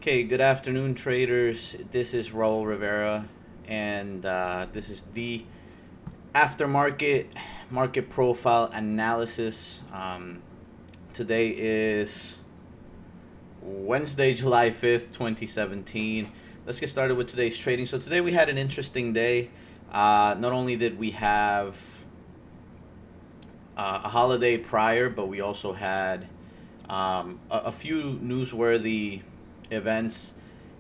Okay, good afternoon, traders. This is Raul Rivera, and this is the aftermarket market profile analysis. Today is Wednesday, July 5th, 2017. Let's get started with today's trading. So today we had an interesting day. Not only did we have a holiday prior, but we also had a few newsworthy events.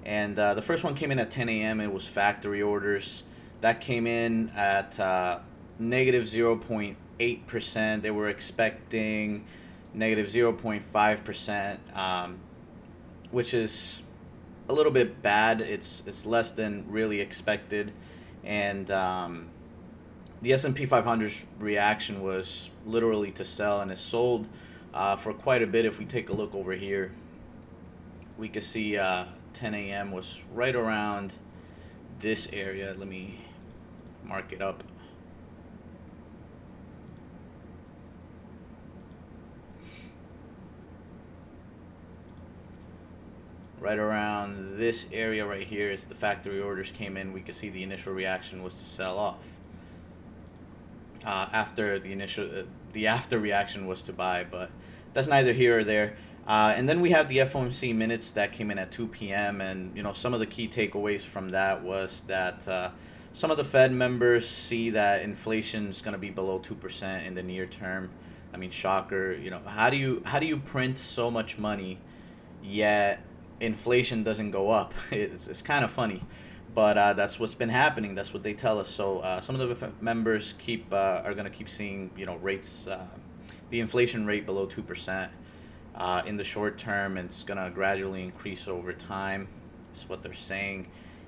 And the first one came in at 10 a.m. It was factory orders. That came in at negative 0.8%. They were expecting negative 0.5%, which is a little bit bad. It's less than really expected. And the S&P 500's reaction was literally to sell, and it sold for quite a bit. If we take a look over here, we can see 10 a.m. was right around this area. Let me mark it up. Right around this area right here is the factory orders came in. We could see the initial reaction was to sell off. After the after reaction was to buy, but that's neither here or there. And then we have the FOMC minutes that came in at 2 p.m. And some of the key takeaways from that was that some of the Fed members see that inflation is going to be below 2% in the near term. I mean, shocker. How do you print so much money yet inflation doesn't go up? It's kind of funny. But that's what's been happening. That's what they tell us. So some of the members are going to keep seeing rates, the inflation rate below 2% in the short term. It's going to gradually increase over time. That's what they're saying.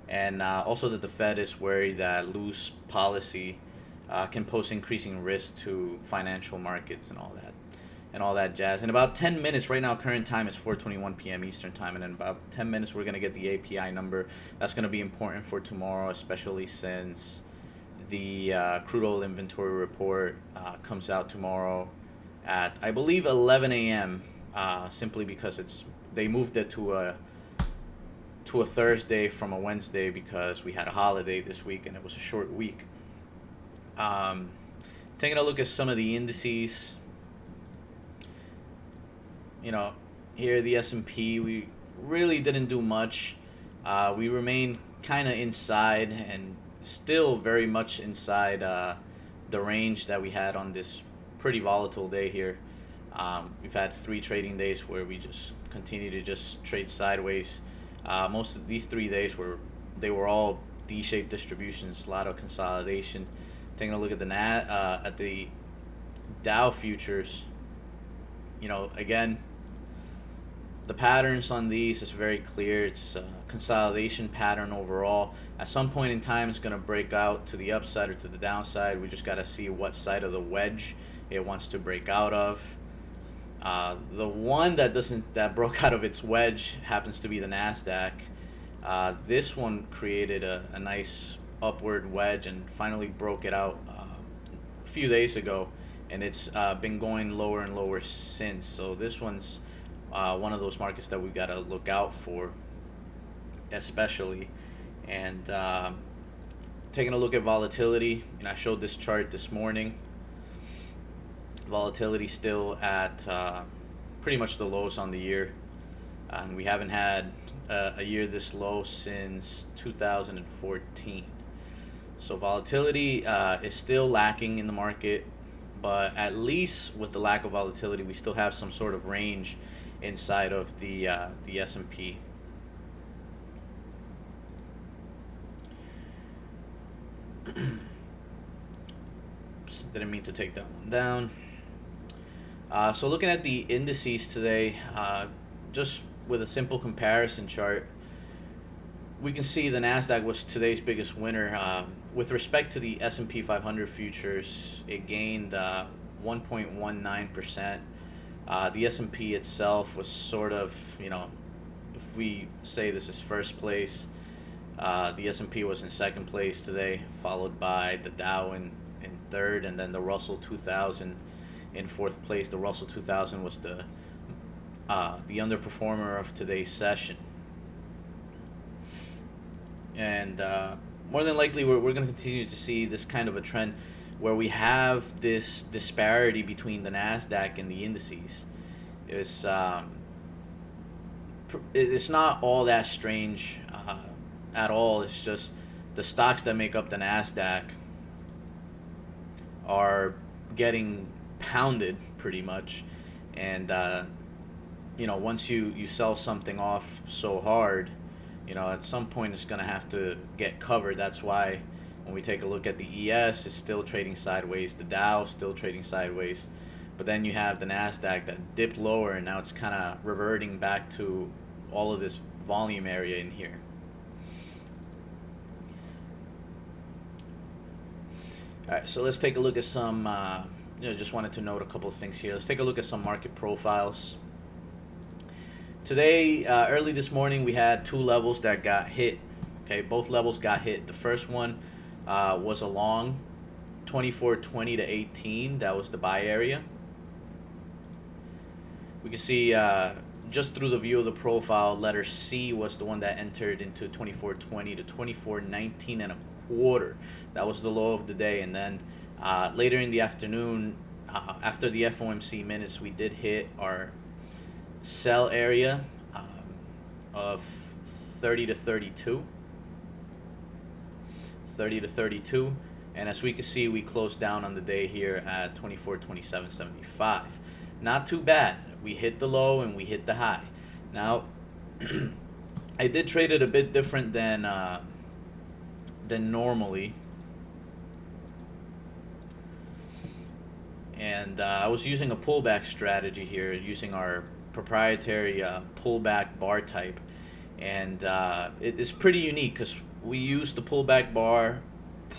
And also that the Fed is worried that loose policy can pose increasing risk to financial markets and all that jazz. In about 10 minutes, right now, current time is 4:21 p.m. Eastern time, and in about 10 minutes, we're going to get the API number. That's going to be important for tomorrow, especially since the crude oil inventory report comes out tomorrow at, I believe, 11 a.m., simply because they moved it to a Thursday from a Wednesday because we had a holiday this week, and it was a short week. Taking a look at some of the indices. Here the S&P, we really didn't do much. We remain kind of inside and still very much inside the range that we had on this pretty volatile day here. We've had 3 trading days where we just continue to just trade sideways. Most of these 3 days they were all D-shaped distributions, a lot of consolidation. Taking a look at the Dow futures, again, the patterns on these is very clear. It's a consolidation pattern overall. At some point in time, it's going to break out to the upside or to the downside. We just got to see what side of the wedge it wants to break out of. The one that broke out of its wedge happens to be the NASDAQ. This one created a nice upward wedge and finally broke it out a few days ago, and it's been going lower and lower since. So this one's one of those markets that we've got to look out for, especially. And taking a look at volatility, I showed this chart this morning. Volatility still at pretty much the lows on the year, and we haven't had a year this low since 2014. So volatility is still lacking in the market, but at least with the lack of volatility, we still have some sort of range inside of the S&P. Didn't mean to take that one down. So looking at the indices today, just with a simple comparison chart, we can see the NASDAQ was today's biggest winner. With respect to the S&P 500 futures, it gained 1.19%. The S&P itself was sort of, if we say this is first place, the S&P was in second place today, followed by the Dow in third, and then the Russell 2000 in fourth place. The Russell 2000 was the underperformer of today's session. and more than likely we're going to continue to see this kind of a trend where we have this disparity between the NASDAQ and the indices. It's it's not all that strange at all. It's just the stocks that make up the NASDAQ are getting pounded pretty much, and once you sell something off so hard, at some point it's going to have to get covered. That's why when we take a look at the ES, it's still trading sideways, the Dow still trading sideways, but then you have the NASDAQ that dipped lower, and now it's kind of reverting back to all of this volume area in here. All right, so let's take a look at some, just wanted to note a couple of things here. Let's take a look at some market profiles. Today, early this morning, we had two levels that got hit. Okay, both levels got hit. The first one was along 24.20 to 18. That was the buy area. We can see just through the view of the profile, letter C was the one that entered into 24.20 to 24.19 and a quarter. That was the low of the day. And then later in the afternoon, after the FOMC minutes, we did hit our sell area of 30 to 32. 30 to 32. And as we can see, we closed down on the day here at 24.2775. Not too bad. We hit the low and we hit the high. Now, I did trade it a bit different than normally. And I was using a pullback strategy here, using our proprietary pullback bar type. And it is pretty unique because we use the pullback bar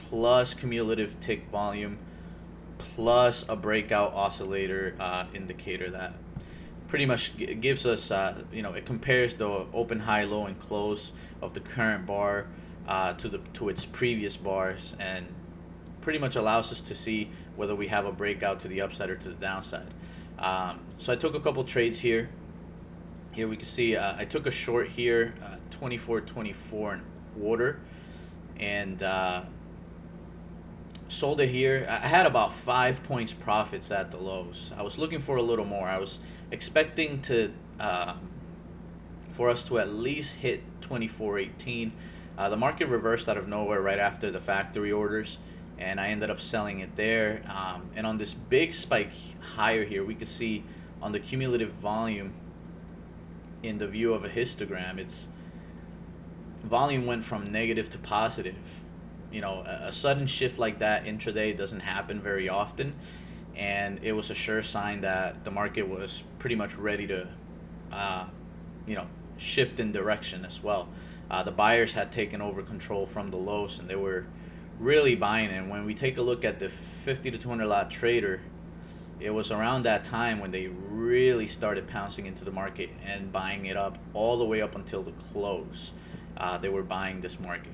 plus cumulative tick volume plus a breakout oscillator indicator that pretty much gives us, it compares the open, high, low, and close of the current bar to its previous bars, and pretty much allows us to see whether we have a breakout to the upside or to the downside. So I took a couple trades here. Here we can see I took a short here, 24.24 and a quarter, and sold it here. I had about 5 points profits at the lows. I was looking for a little more. I was expecting to for us to at least hit 24.18. The market reversed out of nowhere right after the factory orders, and I ended up selling it there. And on this big spike higher here, we could see on the cumulative volume in the view of a histogram, its volume went from negative to positive. A sudden shift like that intraday doesn't happen very often, and it was a sure sign that the market was pretty much ready to shift in direction as well. The buyers had taken over control from the lows, and they were really buying. And when we take a look at the 50 to 200 lot trader, it was around that time when they really started pouncing into the market and buying it up all the way up until the close. They were buying this market.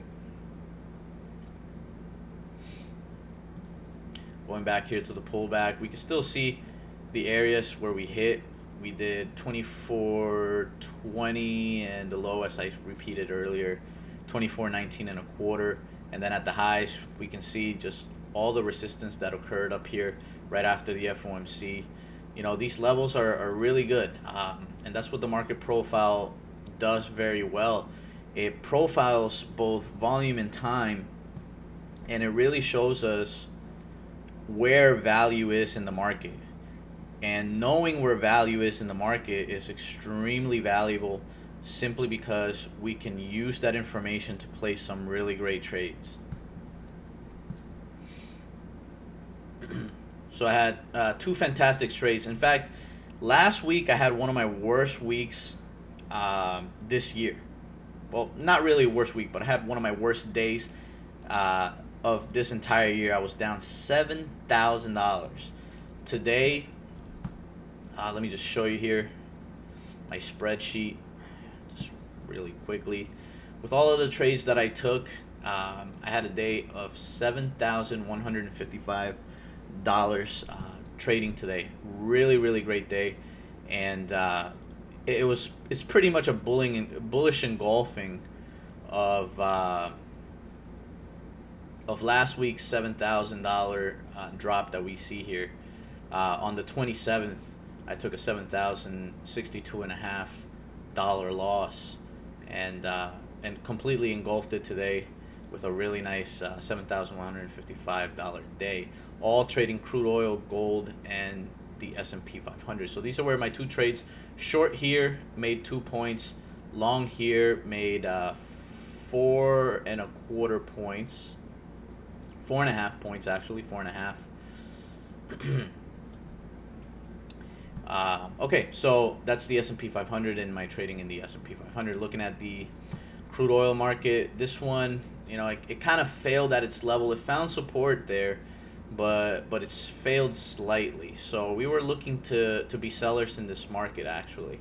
Going back here to the pullback, we can still see the areas where we hit. We did 24.20 and the low, as I repeated earlier, 24.19 and a quarter. And then at the highs, we can see just all the resistance that occurred up here right after the FOMC. These levels are really good. And that's what the market profile does very well. It profiles both volume and time, and it really shows us where value is in the market. And knowing where value is in the market is extremely valuable, simply because we can use that information to place some really great trades. So I had two fantastic trades. In fact, last week I had one of my worst weeks this year. Well, not really a worst week, but I had one of my worst days of this entire year. I was down $7,000. Today, let me just show you here my spreadsheet just really quickly. With all of the trades that I took, I had a day of $7,155 trading today. Really great day. And it's pretty much a bullish engulfing of last week's $7,000 drop that we see here. On the 27th, I took a $7,062.50 loss, and completely engulfed it today with a really nice $7,155 day, all trading crude oil, gold, and the S&P 500. So these are where my two trades. Short here made 2 points. Long here made 4.25 points. 4.5 points, actually, 4.5. Okay, so that's the S&P 500 and my trading in the S&P 500. Looking at the crude oil market, this one, it kind of failed at its level. It found support there, but it's failed slightly. So we were looking to be sellers in this market, actually.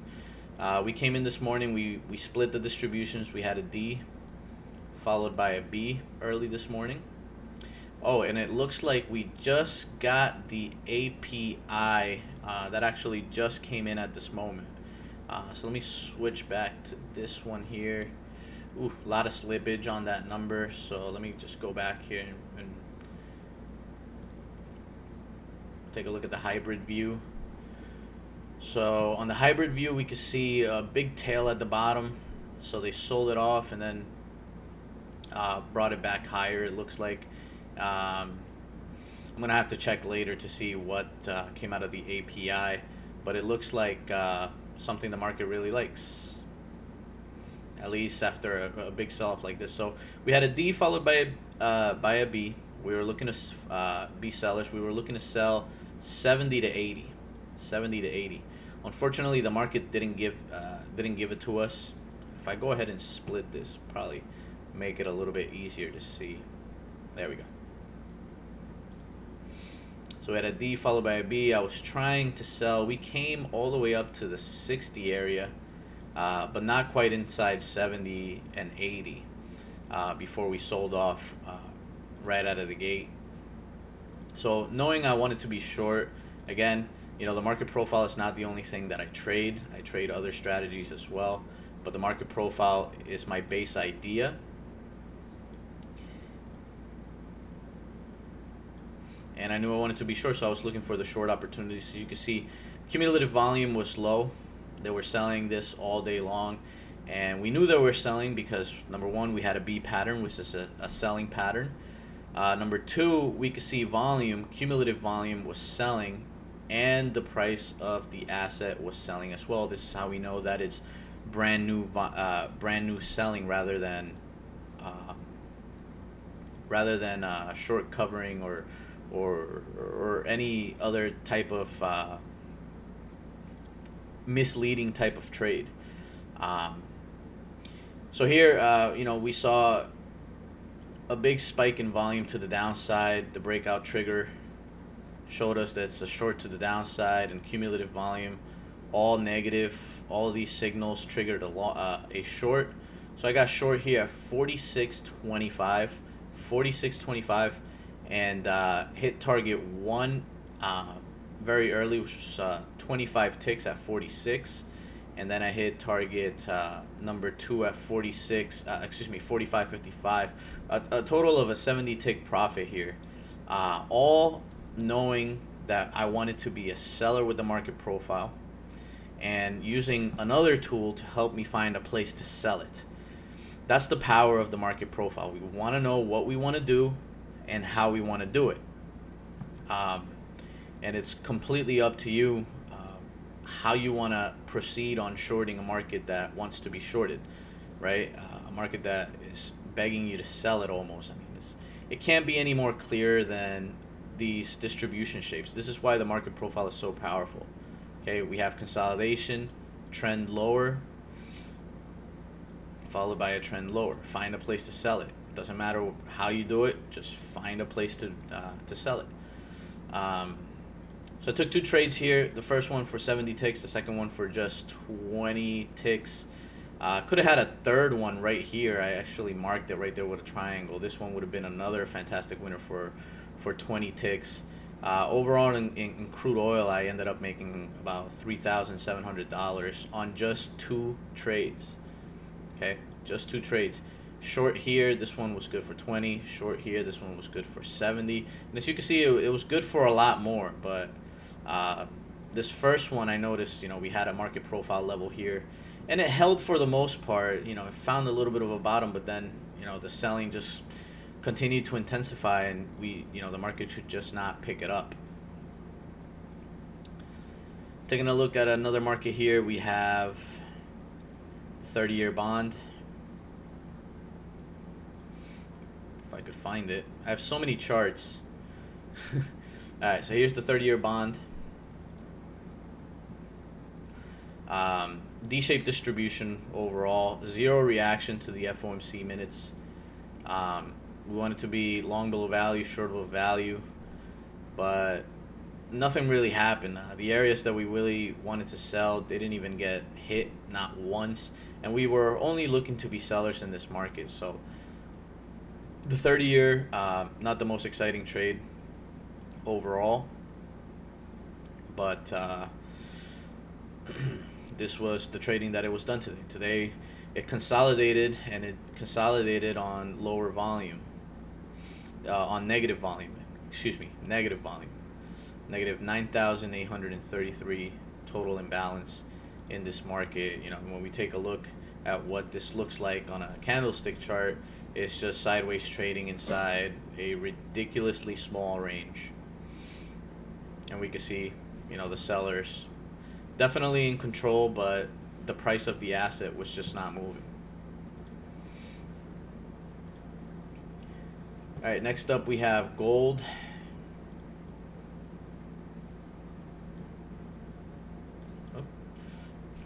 We came in this morning, we split the distributions. We had a D followed by a B early this morning. Oh, and it looks like we just got the API that actually just came in at this moment. So let me switch back to this one here. Ooh, a lot of slippage on that number. So let me just go back here and take a look at the hybrid view. So on the hybrid view, we can see a big tail at the bottom. So they sold it off and then brought it back higher, it looks like. I'm going to have to check later to see what came out of the API, but it looks like something the market really likes, at least after a big sell-off like this. So we had a D followed by a B. We were looking to be sellers. We were looking to sell 70 to 80. 70 to 80. Unfortunately, the market didn't give it to us. If I go ahead and split this, probably make it a little bit easier to see. There we go. So we had a D followed by a B. I was trying to sell. We came all the way up to the 60 area, but not quite inside 70 and 80 before we sold off right out of the gate. So knowing I wanted to be short, again, the market profile is not the only thing that I trade. I trade other strategies as well, but the market profile is my base idea. And I knew I wanted to be short, so I was looking for the short opportunities. So you can see cumulative volume was low. They were selling this all day long, and we knew they were selling because, number one, we had a B pattern, which is a selling pattern. Number two, we could see cumulative volume was selling, and the price of the asset was selling as well. This is how we know that it's brand new selling rather than short covering or any other type of misleading type of trade. So here, we saw a big spike in volume to the downside. The breakout trigger showed us that it's a short to the downside, and cumulative volume all negative. All of these signals triggered a short. So I got short here at 46.25, and hit target 1 very early, which was 25 ticks at 46, and then I hit target number 2 at 45.55. A total of a 70 tick profit here, all knowing that I wanted to be a seller with the market profile and using another tool to help me find a place to sell it. That's the power of the market profile. We want to know what we want to do and how we want to do it, and it's completely up to you how you want to proceed on shorting a market that wants to be shorted, right? A market that is begging you to sell it almost. I mean, it can't be any more clear than these distribution shapes. This is why the market profile is so powerful. Okay, we have consolidation, trend lower, followed by a trend lower. Find a place to sell it. Doesn't matter how you do it, just find a place to sell it. So I took two trades here. The first one for 70 ticks, the second one for just 20 ticks. Could have had a third one right here. I actually marked it right there with a triangle. This one would have been another fantastic winner for 20 ticks. Overall in crude oil, I ended up making about $3,700 on just two trades. Okay, just two trades. Short here, this one was good for 20. Short here, this one was good for 70. And as you can see, it was good for a lot more. But this first one, I noticed, we had a market profile level here. And it held for the most part. It found a little bit of a bottom, but then, the selling just continued to intensify. And the market should just not pick it up. Taking a look at another market here, we have the 30-year bond. If I could find it. I have so many charts. Alright, so here's the 30-year bond. D-shaped distribution overall. Zero reaction to the FOMC minutes. We want it to be long below value, short above value. But nothing really happened. The areas that we really wanted to sell, they didn't even get hit, not once. And we were only looking to be sellers in this market. So the 30-year, not the most exciting trade overall. But this was the trading that it was done today. Today it consolidated, and it consolidated on lower volume. On negative volume. Negative volume. Negative 9,833 total imbalance in this market. When we take a look at what this looks like on a candlestick chart, it's just sideways trading inside a ridiculously small range. And we can see, the sellers definitely in control, but the price of the asset was just not moving. All right, next up we have gold.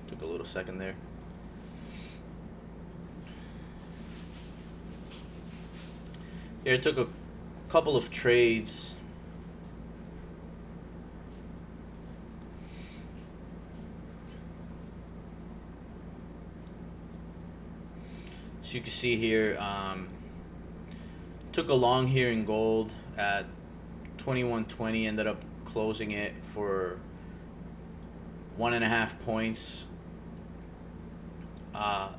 Took a little second there. Here it took a couple of trades. So you can see here, took a long here in gold at 21.20, ended up closing it for 1.5 points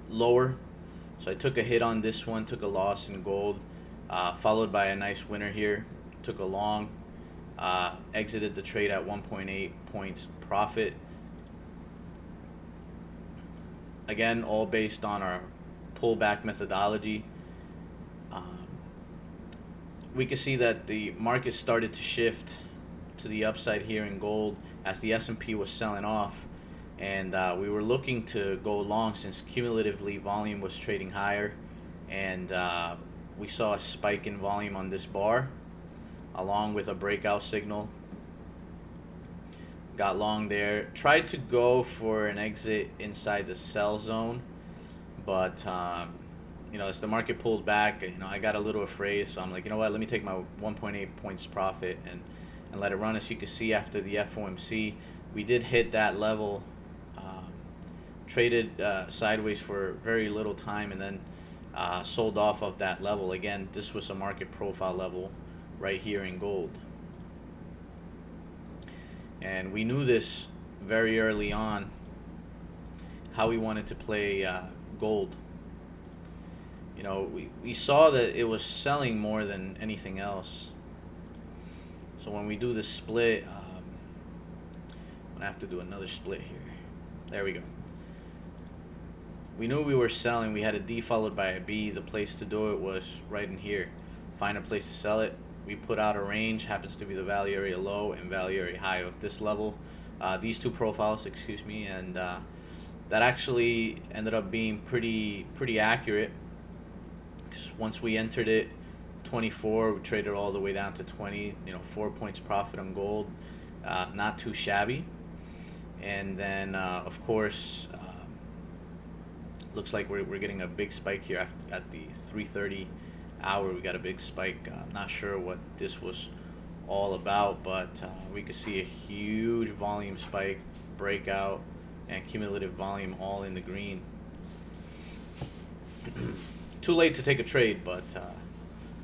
lower. So I took a hit on this one, took a loss in gold, followed by a nice winner here. Took a long, exited the trade at 1.8 points profit. Again, all based on our pullback methodology. We can see that the market started to shift to the upside here in gold as the S&P was selling off, and we were looking to go long since cumulatively volume was trading higher, and we saw a spike in volume on this bar along with a breakout signal. Got long there, tried to go for an exit inside the sell zone, but as the market pulled back, I got a little afraid, so I'm like, what, let me take my 1.8 points profit and let it run. As you can see, after the FOMC, we did hit that level, traded sideways for very little time, and then sold off of that level. Again, this was a market profile level right here in gold. And we knew this very early on, how we wanted to play gold. We saw that it was selling more than anything else. So when we do this split, I'm going to have to do another split here. There we go. We knew we were selling. We had a D followed by a B. The place to do it was right in here. Find a place to sell it. We put out a range, happens to be the value area low and value area high of this level. These two profiles, and that actually ended up being pretty accurate. Once we entered it 24, we traded all the way down to 20, 4 points profit on gold, not too shabby. And then of course, looks like we're getting a big spike here at the 3:30 hour. We got a big spike. Not sure what this was all about, but we could see a huge volume spike, breakout, and cumulative volume all in the green. Too late to take a trade, but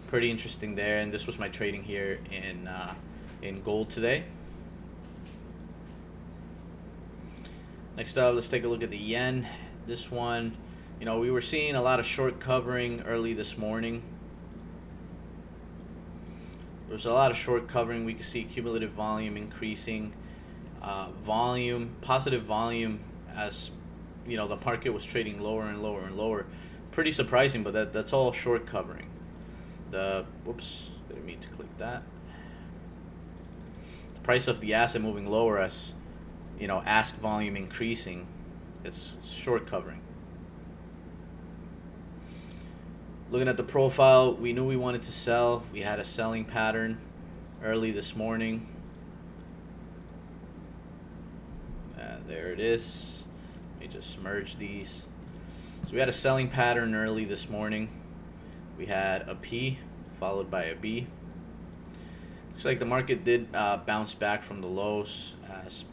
pretty interesting there. And this was my trading here in gold today. Next up, let's take a look at the yen. This one You know, we were seeing a lot of short covering early this morning. There was a lot of short covering. We could see cumulative volume increasing, positive volume, as you know, the market was trading lower and lower and lower. Pretty surprising, but that's all short covering. Whoops, didn't mean to click that. The price of the asset moving lower as, you know, ask volume increasing. It's short covering. Looking at the profile, we knew we wanted to sell. We had a selling pattern early this morning. There it is. Let me just merge these. So we had a selling pattern early this morning. We had a P followed by a B. Looks like the market did bounce back from the lows as,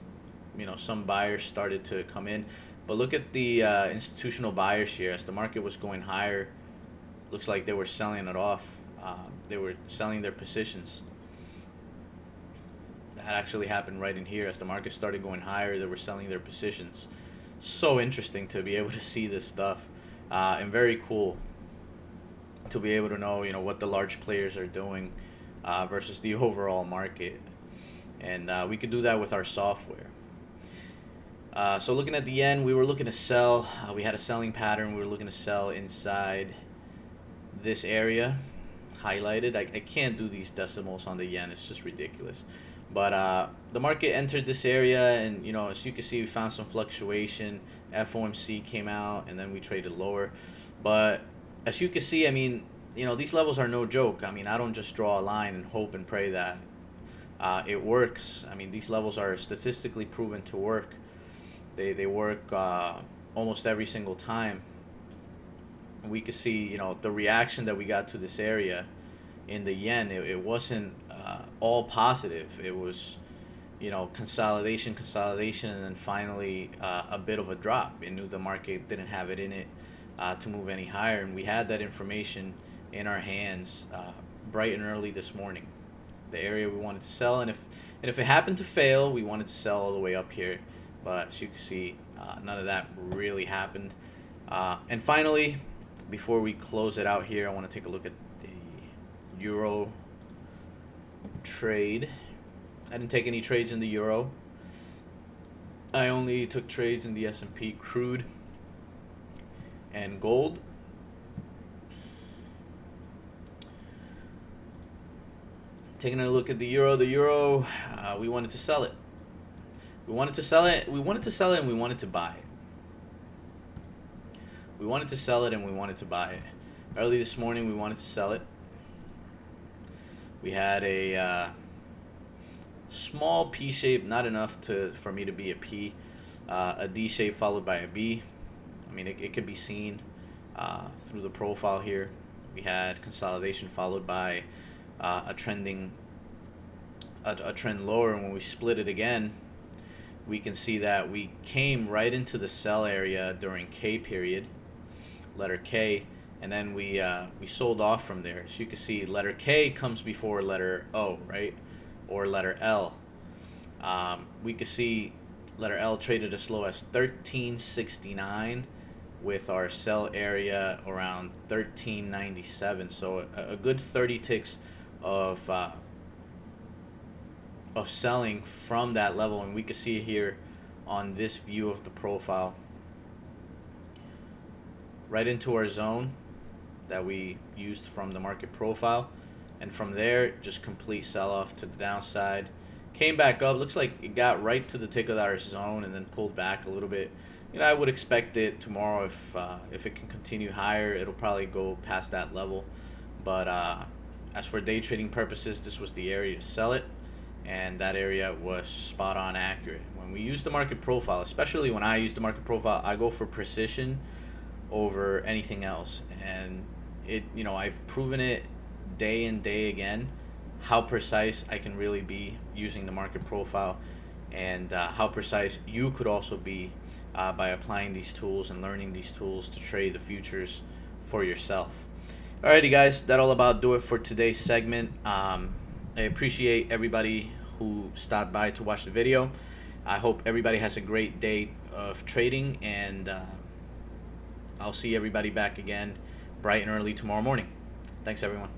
you know, some buyers started to come in. But look at the institutional buyers here. As the market was going higher, looks like they were selling it off. They were selling their positions. That actually happened right in here. As the market started going higher, they were selling their positions. So interesting to be able to see this stuff, and very cool to be able to know, you know, what the large players are doing versus the overall market. And we could do that with our software. So looking at the yen, we were looking to sell. We had a selling pattern. We were looking to sell inside this area highlighted. I can't do these decimals on the yen. It's just ridiculous. But the market entered this area, and, you know, as you can see, we found some fluctuation. FOMC came out, and then we traded lower. But as you can see, I mean, you know, these levels are no joke. I mean, I don't just draw a line and hope and pray that it works. I mean, these levels are statistically proven to work. They work almost every single time. And we could see, you know, the reaction that we got to this area in the yen. It wasn't all positive. It was, you know, consolidation, and then finally a bit of a drop. It knew the market didn't have it in it to move any higher, and we had that information in our hands bright and early this morning. The area we wanted to sell, and if it happened to fail, we wanted to sell all the way up here. But as you can see, none of that really happened. And finally, before we close it out here, I want to take a look at the euro trade. I didn't take any trades in the euro. I only took trades in the S&P crude and gold. Taking a look at the euro, we wanted to sell it. We wanted to sell it, and we wanted to buy it. We wanted to sell it, and we wanted to buy it. Early this morning, we wanted to sell it. We had a small P shape, not enough for me to be a P. A D shape followed by a B. I mean, it could be seen through the profile here. We had consolidation followed by a trend lower, and when we split it again, we can see that we came right into the sell area during K period, letter K, and then we sold off from there. So you can see letter K comes before letter O, right, or letter L. We could see letter L traded as low as 13.69 with our sell area around 13.97. So a good 30 ticks of selling from that level, and we can see it here on this view of the profile, right into our zone that we used from the market profile, and from there just complete sell-off to the downside. Came back up, looks like it got right to the tick of our zone and then pulled back a little bit. You know, I would expect it tomorrow, if it can continue higher, it'll probably go past that level. But as for day trading purposes, this was the area to sell it, and that area was spot on accurate. When we use the market profile, especially when I use the market profile, I go for precision over anything else. And you know, I've proven it day and day again how precise I can really be using the market profile, and how precise you could also be by applying these tools and learning these tools to trade the futures for yourself. Alrighty guys, that all about do it for today's segment. I appreciate everybody who stopped by to watch the video. I hope everybody has a great day of trading, and I'll see everybody back again bright and early tomorrow morning. Thanks, everyone.